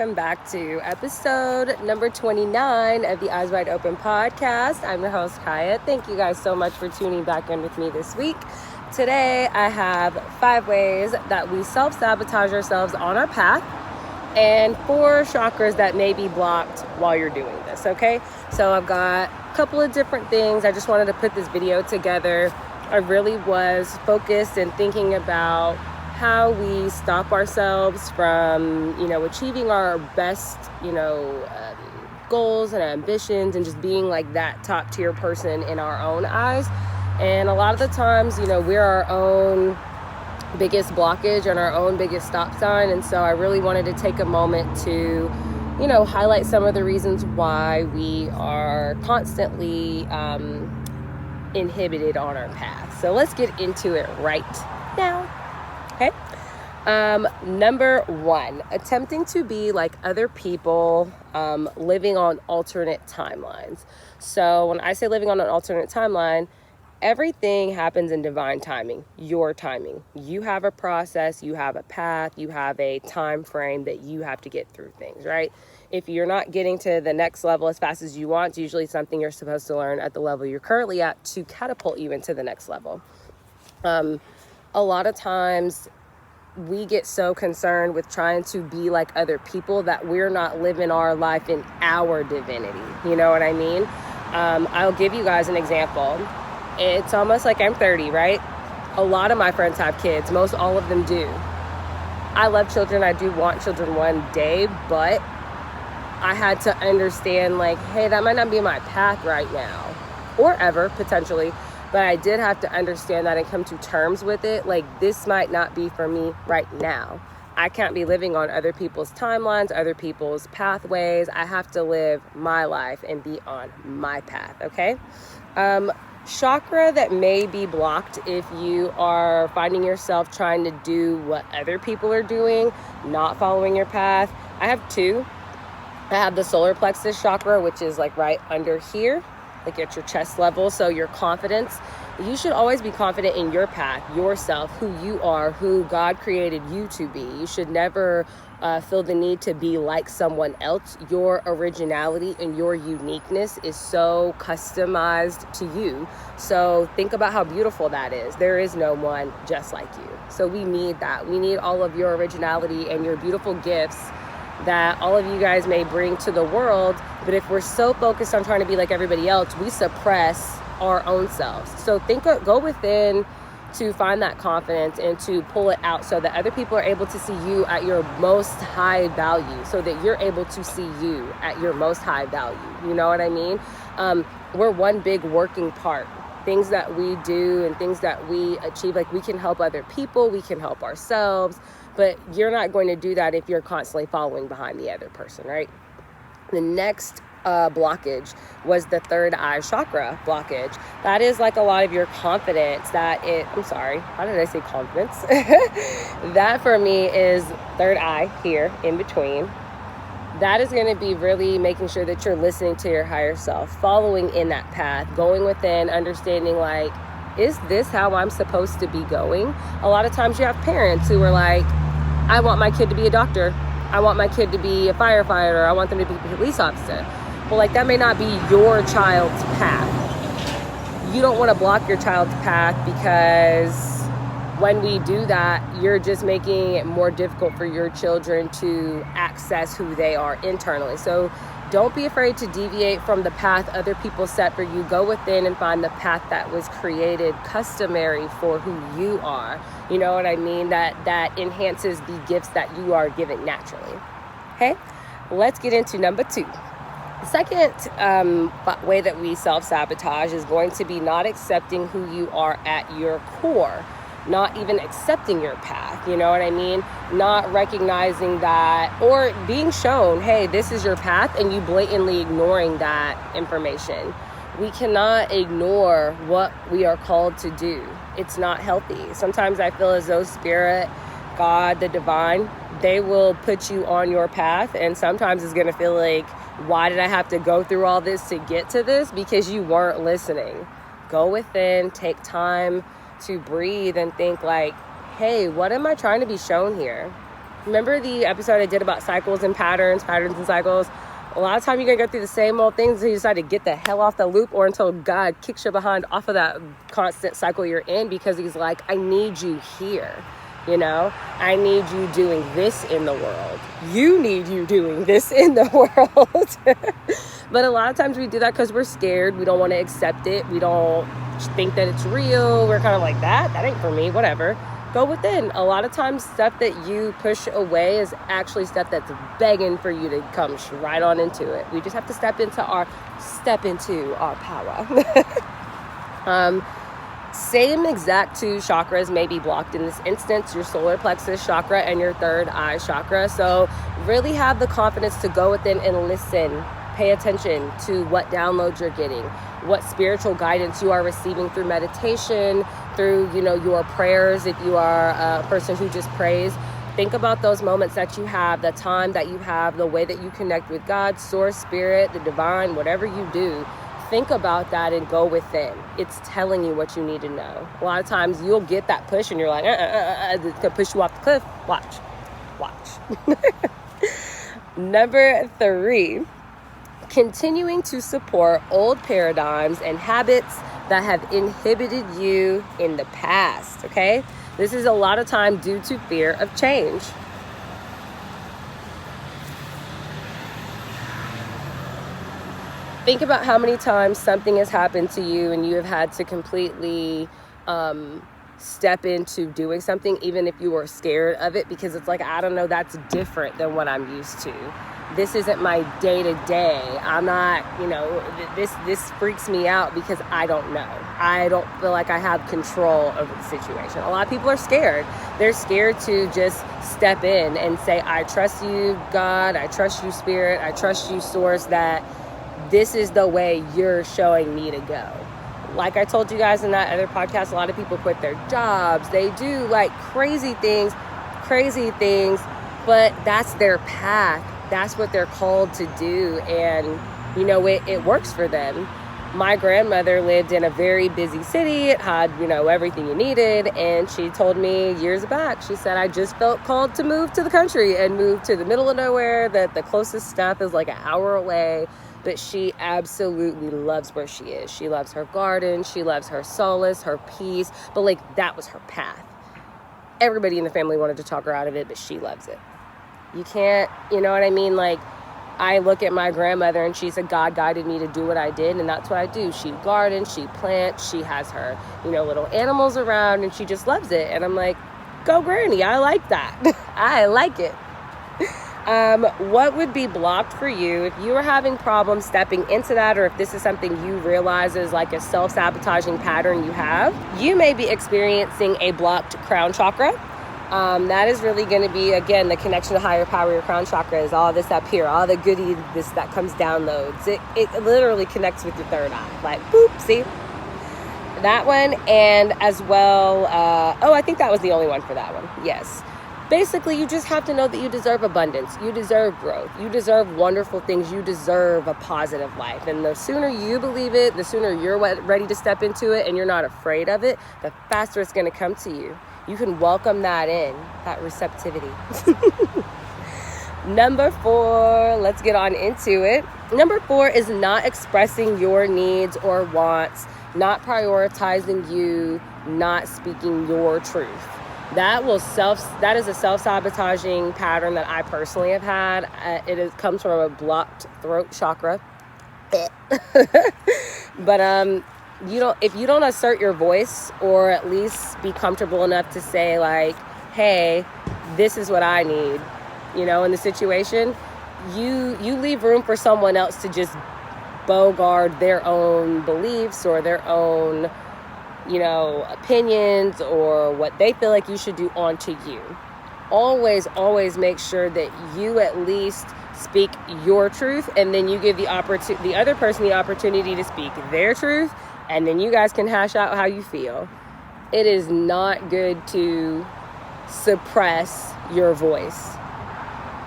welcome back to episode number 29 of the Eyes Wide Open podcast. I'm your host, Kiah. Thank you guys so much for tuning back in with me this week. Today, I have 5 ways that we self-sabotage ourselves on our path and 4 chakras that may be blocked while you're doing this, okay? So I've got a couple of different things. I just wanted to put this video together. I really was focused and thinking about how we stop ourselves from, achieving our best, goals and ambitions and just being like that top tier person in our own eyes. And a lot of the times, we're our own biggest blockage and our own biggest stop sign. And so I really wanted to take a moment to, highlight some of the reasons why we are constantly inhibited on our path. So let's get into it right now. Okay. Number 1, attempting to be like other people, living on alternate timelines. So when I say living on an alternate timeline, everything happens in divine timing, your timing. You have a process, you have a path, you have a time frame that you have to get through things, right? If you're not getting to the next level as fast as you want, it's usually something you're supposed to learn at the level you're currently at to catapult you into the next level. A lot of times we get so concerned with trying to be like other people that we're not living our life in our divinity. You know what I mean? I'll give you guys an example. It's almost like I'm 30, right? A lot of my friends have kids. Most all of them do. I love children. I do want children one day, but I had to understand like, hey, that might not be my path right now or ever potentially. But I did have to understand that and come to terms with it. Like, this might not be for me right now. I can't be living on other people's timelines, other people's pathways. I have to live my life and be on my path, okay? Chakra that may be blocked if you are finding yourself trying to do what other people are doing, not following your path. I have 2. I have the solar plexus chakra, which is like right under here, like at your chest level. So your confidence, you should always be confident in your path, yourself, who you are, who God created you to be. You should never feel the need to be like someone else. Your originality and your uniqueness is so customized to you. So think about how beautiful that is. There is no one just like you. So we need that. We need all of your originality and your beautiful gifts that all of you guys may bring to the world. But if we're so focused on trying to be like everybody else, we suppress our own selves. So go within to find that confidence and to pull it out so that other people are able to see you at your most high value, so that you're able to see you at your most high value. You know what I mean? We're one big working part. Things that we do and things that we achieve, like we can help other people, we can help ourselves, but you're not going to do that if you're constantly following behind the other person, right? The next blockage was the third eye chakra blockage. That is like a lot of your confidence how did I say confidence? That for me is third eye here in between. That is going to be really making sure that you're listening to your higher self, following in that path, going within, understanding like, is this how I'm supposed to be going? A lot of times you have parents who are like, I want my kid to be a doctor. I want my kid to be a firefighter. I want them to be a police officer. Well, like that may not be your child's path. You don't want to block your child's path, because when we do that, you're just making it more difficult for your children to access who they are internally. So don't be afraid to deviate from the path other people set for you. Go within and find the path that was created customary for who you are. You know what I mean? That enhances the gifts that you are given naturally. Okay, let's get into number 2. The second way that we self-sabotage is going to be not accepting who you are at your core. Not even accepting your path, you know what I mean? Not recognizing that, or being shown, hey, this is your path, and you blatantly ignoring that information. We cannot ignore what we are called to do. It's not healthy. Sometimes I feel as though spirit, God, the divine, they will put you on your path, and sometimes it's going to feel like, why did I have to go through all this to get to this? Because you weren't listening. Go within, take time to breathe and think like, hey, what am I trying to be shown here? Remember the episode I did about cycles and patterns and cycles? A lot of time you're going to go through the same old things until you decide to get the hell off the loop, or until God kicks you behind off of that constant cycle you're in, because he's like, I need you here. You know, I need you doing this in the world. You need you doing this in the world. But a lot of times we do that because we're scared. We don't want to accept it. We don't think that it's real. We're kind of like, that ain't for me, whatever. Go within. A lot of times stuff that you push away is actually stuff that's begging for you to come right on into it. We just have to step into our power. Same exact two chakras may be blocked in this instance, your solar plexus chakra and your third eye chakra. So really have the confidence to go within and listen. Pay attention to what downloads you're getting, what spiritual guidance you are receiving through meditation, through, your prayers. If you are a person who just prays, think about those moments that you have, the time that you have, the way that you connect with God, source, spirit, the divine, whatever you do. Think about that and go within. It's telling you what you need to know. A lot of times you'll get that push and you're like, it's gonna push you off the cliff. Watch. Number 3, continuing to support old paradigms and habits that have inhibited you in the past, okay? This is a lot of time due to fear of change. Think about how many times something has happened to you and you have had to completely step into doing something, even if you were scared of it, because it's like, I don't know, that's different than what I'm used to. This isn't my day-to-day. I'm not, this freaks me out because I don't know. I don't feel like I have control over the situation. A lot of people are scared. They're scared to just step in and say, I trust you, God. I trust you, Spirit. I trust you, Source, that this is the way you're showing me to go. Like I told you guys in that other podcast, a lot of people quit their jobs. They do like crazy things, but that's their path. That's what they're called to do. And, it works for them. My grandmother lived in a very busy city. It had, everything you needed. And she told me years back, she said, I just felt called to move to the country and move to the middle of nowhere, that the closest stop is like an hour away. But she absolutely loves where she is. She loves her garden. She loves her solace, her peace. But that was her path. Everybody in the family wanted to talk her out of it, but she loves it. You can't, you know what I mean? I look at my grandmother and she said, God guided me to do what I did. And that's what I do. She gardens, she plants, she has her, little animals around, and she just loves it. And I'm like, go granny. I like that. I like it. What would be blocked for you if you were having problems stepping into that, or if this is something you realize is like a self-sabotaging pattern you have? You may be experiencing a blocked crown chakra. That is really going to be, again, the connection to higher power. Your crown chakra is all this up here, all the goodie, this that comes downloads. It literally connects with your third eye. Like, boop, see? That one, and as well, I think that was the only one for that one. Yes. Basically, you just have to know that you deserve abundance. You deserve growth. You deserve wonderful things. You deserve a positive life. And the sooner you believe it, the sooner you're ready to step into it and you're not afraid of it, the faster it's going to come to you. You can welcome that in, that receptivity. Number 4, let's get on into it. Number 4 is not expressing your needs or wants, not prioritizing you, not speaking your truth. That is a self-sabotaging pattern that I personally have had. It comes from a blocked throat chakra. But if you don't assert your voice, or at least be comfortable enough to say like, hey, this is what I need, in the situation, you leave room for someone else to just bogard their own beliefs or their own opinions or what they feel like you should do onto you. Always make sure that you at least speak your truth, and then you give the other person the opportunity to speak their truth, and then you guys can hash out how you feel. It is not good to suppress your voice.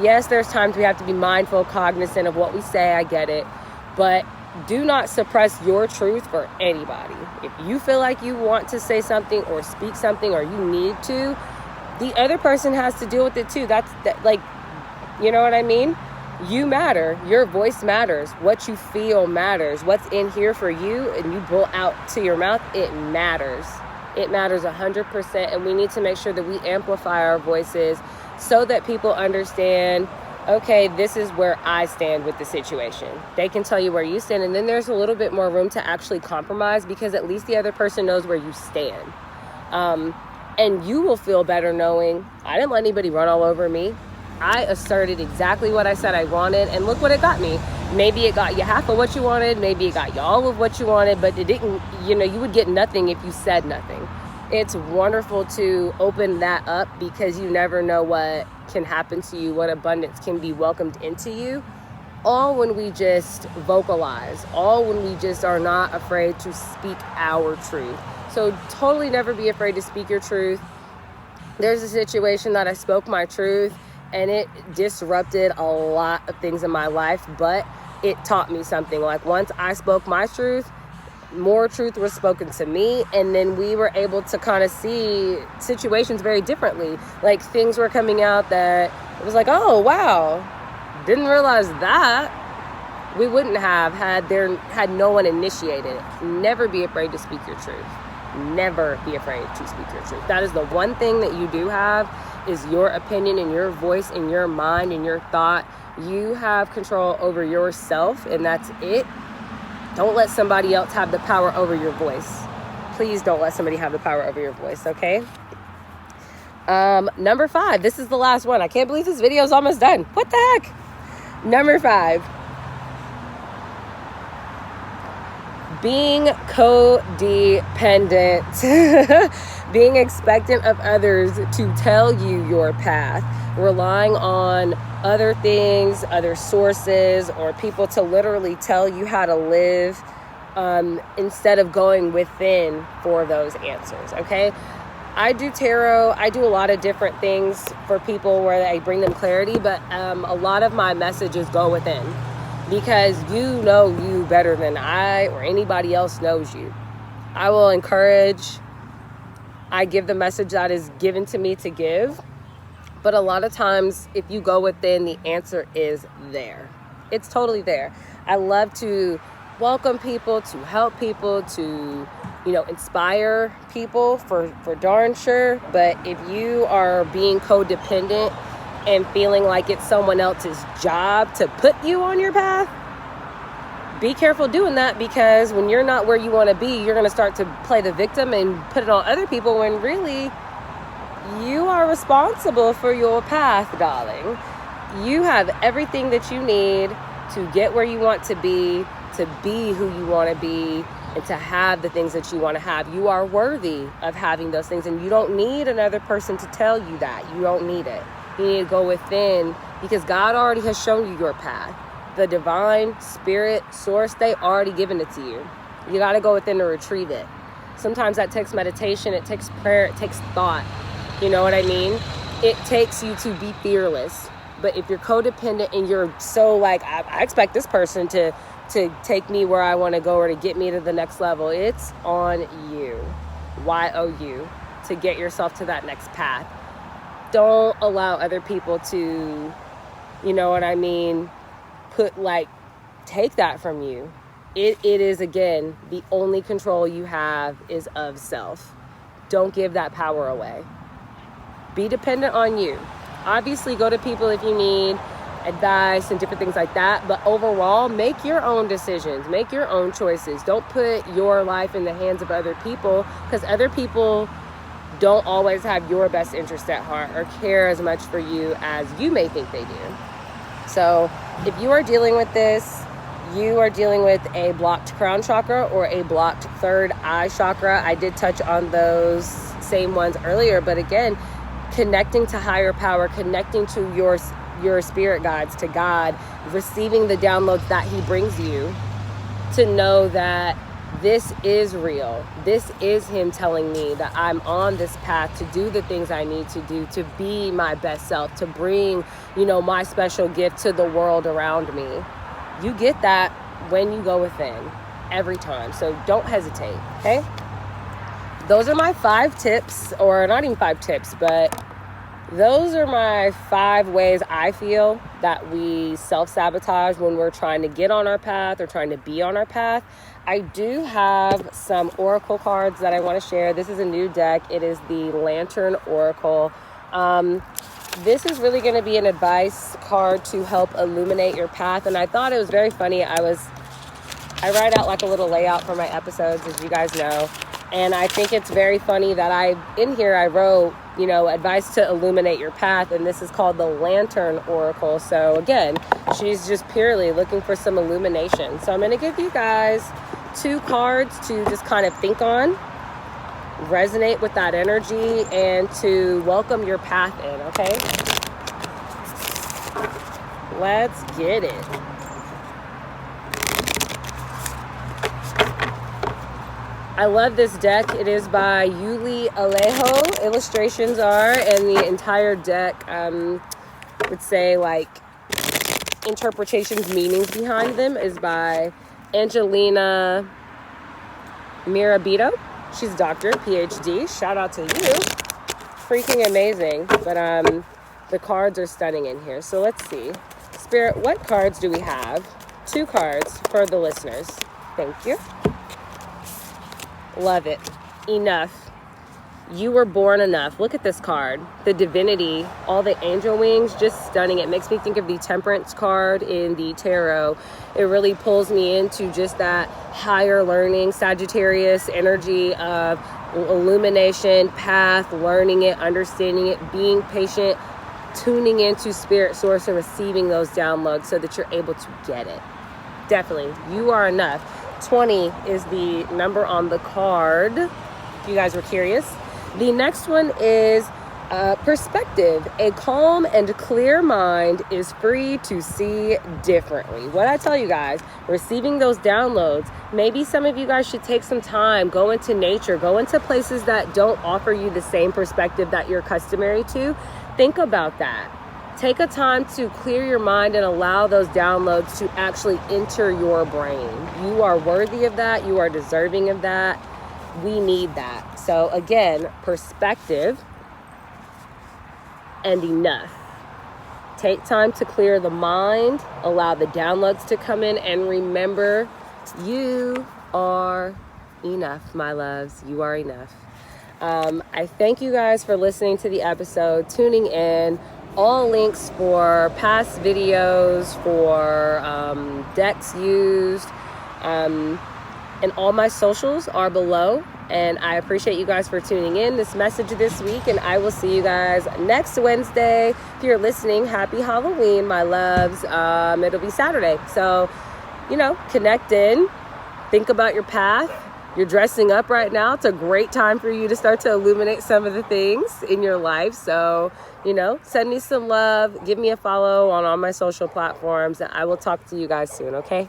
Yes, there's times we have to be mindful, cognizant of what we say. I get it. But do not suppress your truth for anybody. If you feel like you want to say something or speak something, or you need to, the other person has to deal with it too. Like, you know what I mean? You matter. Your voice matters. What you feel matters. What's in here for you and you pull out to your mouth, it matters. It matters 100%. And we need to make sure that we amplify our voices so that people understand, okay, this is where I stand with the situation. They can tell you where you stand, and then there's a little bit more room to actually compromise, because at least the other person knows where you stand. And you will feel better knowing I didn't let anybody run all over me. I asserted exactly what I said I wanted, and look what it got me. Maybe it got you half of what you wanted, maybe it got you all of what you wanted, but it didn't, you would get nothing if you said nothing. It's wonderful to open that up, because you never know what can happen to you, what abundance can be welcomed into you, all when we just vocalize, all when we just are not afraid to speak our truth. So totally never be afraid to speak your truth. There's a situation that I spoke my truth, and it disrupted a lot of things in my life, but it taught me something. Like, once I spoke my truth, more truth was spoken to me, and then we were able to kind of see situations very differently. Like, things were coming out that it was like, oh wow, didn't realize that. We wouldn't have had no one initiated it. Never be afraid to speak your truth. Never be afraid to speak your truth. That is the one thing that you do have, is your opinion and your voice and your mind and your thought. You have control over yourself, and that's it. Don't let somebody else have the power over your voice. Please don't let somebody have the power over your voice, okay? Number 5. This is the last one. I can't believe this video is almost done. What the heck? Number 5. Being codependent. Being expectant of others to tell you your path. Relying on other things, other sources, or people to literally tell you how to live, instead of going within for those answers, okay? I do tarot. I do a lot of different things for people where I bring them clarity, but a lot of my messages go within, because you know you better than I or anybody else knows you. I will encourage. I give the message that is given to me to give. But a lot of times, if you go within, the answer is there. It's totally there. I love to welcome people, to help people, to, inspire people for darn sure. But if you are being codependent and feeling like it's someone else's job to put you on your path, be careful doing that, because when you're not where you want to be, you're going to start to play the victim and put it on other people, when really you are responsible for your path, darling. You have everything that you need to get where you want to be who you want to be, and to have the things that you want to have. You are worthy of having those things, and you don't need another person to tell you that. You don't need it. You need to go within, because God already has shown you your path. The divine spirit source, they already given it to you. You got to go within to retrieve it. Sometimes that takes meditation, it takes prayer, it takes thought. You know what I mean? It takes you to be fearless. But if you're codependent and you're so like, I expect this person to take me where I want to go, or to get me to the next level, it's on you. Y-O-U, to get yourself to that next path. Don't allow other people to, you know what I mean, take that from you. It is, again, the only control you have is of self. Don't give that power away. Be dependent on you. Obviously, go to people if you need advice and different things like that. But overall, make your own decisions. Make your own choices. Don't put your life in the hands of other people, because other people don't always have your best interest at heart or care as much for you as you may think they do. So if you are dealing with this, you are dealing with a blocked crown chakra or a blocked third eye chakra. I did touch on those same ones earlier, but again, connecting to higher power, connecting to your spirit guides, to God, receiving the downloads that he brings you, to know that this is real. This is him telling me that I'm on this path to do the things I need to do, to be my best self, to bring, my special gift to the world around me. You get that when you go within, every time. So don't hesitate, okay? Those are my 5 tips, or not even 5 tips, but those are my 5 ways I feel that we self-sabotage when we're trying to get on our path or trying to be on our path. I do have some oracle cards that I want to share. This is a new deck. It is the Lantern Oracle. This is really going to be an advice card to help illuminate your path. And I thought it was very funny. I write out like a little layout for my episodes, as you guys know. And I think it's very funny that in here I wrote, advice to illuminate your path. And this is called the Lantern Oracle. So again, she's just purely looking for some illumination. So I'm going to give you guys 2 cards to just kind of think on, resonate with that energy, and to welcome your path in, okay? Let's get it. I love this deck. It is by Yuli Alejo. Illustrations are, and the entire deck would say like interpretations, meanings behind them is by Angelina Mirabito. She's a doctor, PhD. Shout out to you. Freaking amazing. But the cards are stunning in here. So let's see. Spirit, what cards do we have? 2 cards for the listeners. Thank you. Love it. Enough. You were born enough. Look at this card. The divinity, all the angel wings, just stunning. It makes me think of the Temperance card in the tarot. It really pulls me into just that higher learning, Sagittarius energy of illumination, path, learning it, understanding it, being patient, tuning into spirit source and receiving those downloads so that you're able to get it. Definitely. You are enough. 20 is the number on the card, if you guys were curious. The next one is perspective. A calm and clear mind is free to see differently. What I tell you guys, receiving those downloads, maybe some of you guys should take some time, go into nature, go into places that don't offer you the same perspective that you're customary to. Think about that. Take a time to clear your mind and allow those downloads to actually enter your brain. You are worthy of that. You are deserving of that. We need that. So again, perspective and enough. Take time to clear the mind, allow the downloads to come in, and remember, you are enough, my loves. You are enough. I thank you guys for listening to the episode, tuning in. All links for past videos, for decks used, and all my socials are below. And I appreciate you guys for tuning in this message this week. And I will see you guys next Wednesday. If you're listening, happy Halloween, my loves. It'll be Saturday. So, connect in. Think about your path. You're dressing up right now. It's a great time for you to start to illuminate some of the things in your life. So, send me some love. Give me a follow on all my social platforms. And I will talk to you guys soon, okay?